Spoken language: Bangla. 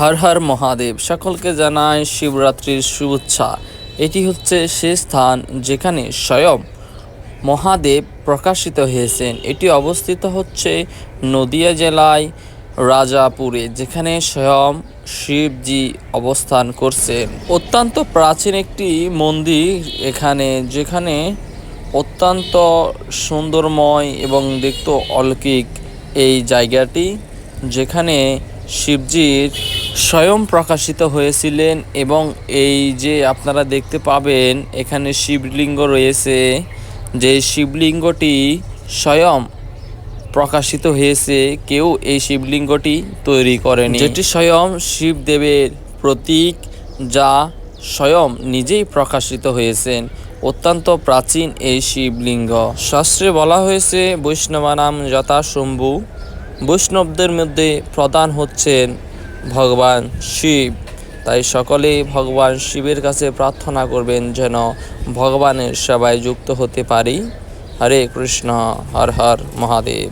হর হর মহাদেব। সকলকে জানায় শিবরাত্রির শুভেচ্ছা। এটি হচ্ছে সে স্থান যেখানে স্বয়ং মহাদেব প্রকাশিত হয়েছেন। এটি অবস্থিত হচ্ছে নদিয়া জেলায় রাজাপুরে, যেখানে স্বয়ং শিবজি অবস্থান করছেন। অত্যন্ত প্রাচীন একটি মন্দির এখানে, যেখানে অত্যন্ত সুন্দরময় এবং দেখতে অলৌকিক এই জায়গাটি, যেখানে শিবজির স্বয়ং প্রকাশিত হয়েছিলেন। এবং এই যে আপনারা দেখতে পাবেন এখানে শিবলিঙ্গ রয়েছে, যে শিবলিঙ্গটি স্বয়ং প্রকাশিত হয়েছে, কেউ এই শিবলিঙ্গটি তৈরি করেনি, যেটি স্বয়ং শিবদেবের প্রতীক, যা স্বয়ং নিজেই প্রকাশিত হয়েছেন। অত্যন্ত প্রাচীন এই শিবলিঙ্গ। শাস্ত্রে বলা হয়েছে বৈষ্ণবানাম যথা শম্ভু, বৈষ্ণবদের মধ্যে প্রধান হচ্ছেন ভগবান শিব। তাই সকলে ভগবান শিবের কাছে প্রার্থনা করবেন যেন ভগবানের সেবায় যুক্ত হতে পারি। হরে কৃষ্ণ, হর হর মহাদেব।